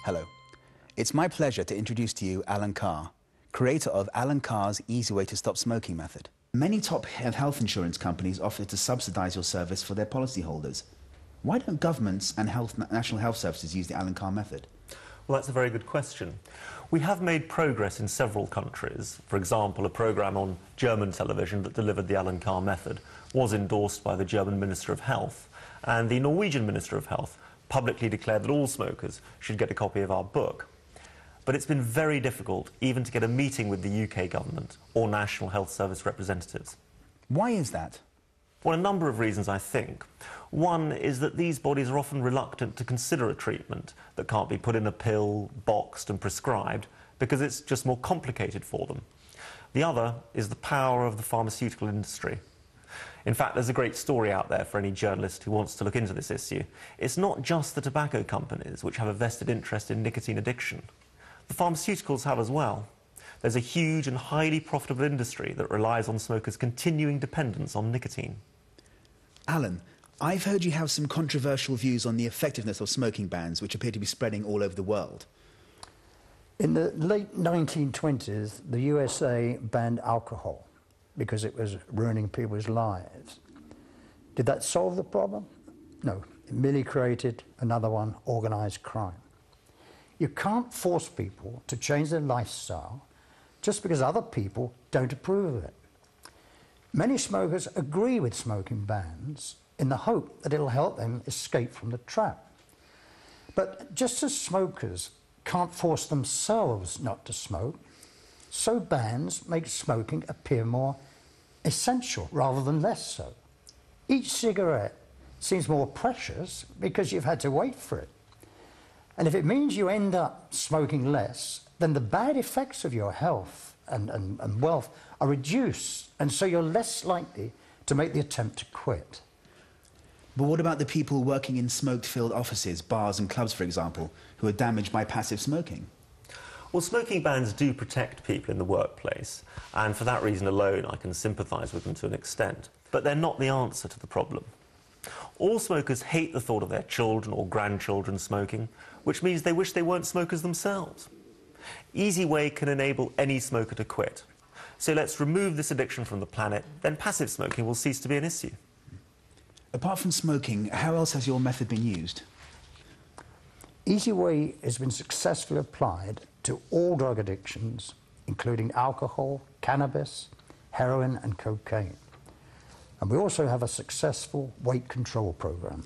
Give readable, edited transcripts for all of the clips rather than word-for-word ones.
Hello. It's my pleasure to introduce to you Alan Carr, creator of Alan Carr's Easy Way to Stop Smoking method. Many top health insurance companies offer to subsidize your service for their policyholders. Why don't governments and national health services use the Alan Carr method? Well, that's a very good question. We have made progress in several countries. For example, a programme on German television that delivered the Alan Carr method was endorsed by the German Minister of Health, and the Norwegian Minister of Health publicly declared that all smokers should get a copy of our book. But it's been very difficult even to get a meeting with the UK government or National Health Service representatives. Why is that? Well, a number of reasons, I think. One is that these bodies are often reluctant to consider a treatment that can't be put in a pill, boxed and prescribed, because it's just more complicated for them. The other is the power of the pharmaceutical industry. In fact, there's a great story out there for any journalist who wants to look into this issue. It's not just the tobacco companies which have a vested interest in nicotine addiction. The pharmaceuticals have as well. There's a huge and highly profitable industry that relies on smokers' continuing dependence on nicotine. Alan, I've heard you have some controversial views on the effectiveness of smoking bans, which appear to be spreading all over the world. In the late 1920s, the USA banned alcohol because it was ruining people's lives. Did that solve the problem? No. It merely created another one, organised crime. You can't force people to change their lifestyle just because other people don't approve of it. Many smokers agree with smoking bans in the hope that it'll help them escape from the trap. But just as smokers can't force themselves not to smoke, so bans make smoking appear more essential rather than less so. Each cigarette seems more precious because you've had to wait for it. And if it means you end up smoking less, then the bad effects of your health and wealth are reduced, and so you're less likely to make the attempt to quit. But what about the people working in smoke-filled offices, bars and clubs, for example, who are damaged by passive smoking? Well, smoking bans do protect people in the workplace, and for that reason alone I can sympathise with them to an extent. But they're not the answer to the problem. All smokers hate the thought of their children or grandchildren smoking, which means they wish they weren't smokers themselves. Easy Way can enable any smoker to quit. So let's remove this addiction from the planet, then passive smoking will cease to be an issue. Apart from smoking, how else has your method been used? Easy Way has been successfully applied to all drug addictions, including alcohol, cannabis, heroin and cocaine. And we also have a successful weight control program.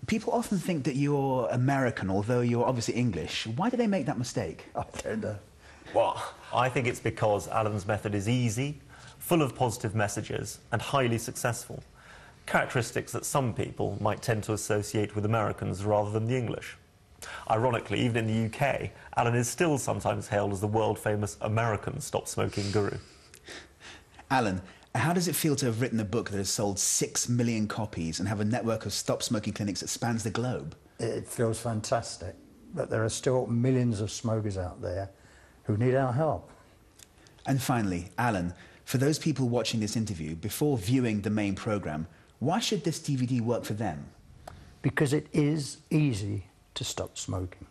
People often think that you're American, although you're obviously English. Why do they make that mistake? I don't know. Well, I think it's because Alan's method is easy, full of positive messages and highly successful. Characteristics that some people might tend to associate with Americans rather than the English. Ironically, even in the UK, Alan is still sometimes hailed as the world-famous American stop-smoking guru. Alan, how does it feel to have written a book that has sold 6 million copies and have a network of stop-smoking clinics that spans the globe? It feels fantastic, but there are still millions of smokers out there who need our help. And finally, Alan, for those people watching this interview, before viewing the main programme, why should this DVD work for them? Because it is easy to stop smoking.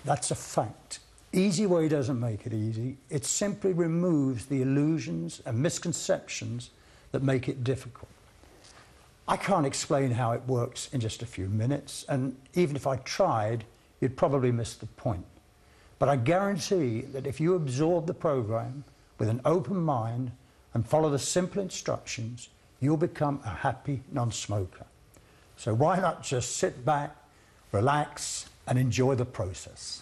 That's a fact. Easy Way doesn't make it easy. It simply removes the illusions and misconceptions that make it difficult. I can't explain how it works in just a few minutes, and even if I tried, you'd probably miss the point. But I guarantee that if you absorb the program with an open mind and follow the simple instructions, you'll become a happy non-smoker. So why not just sit back, relax, and enjoy the process?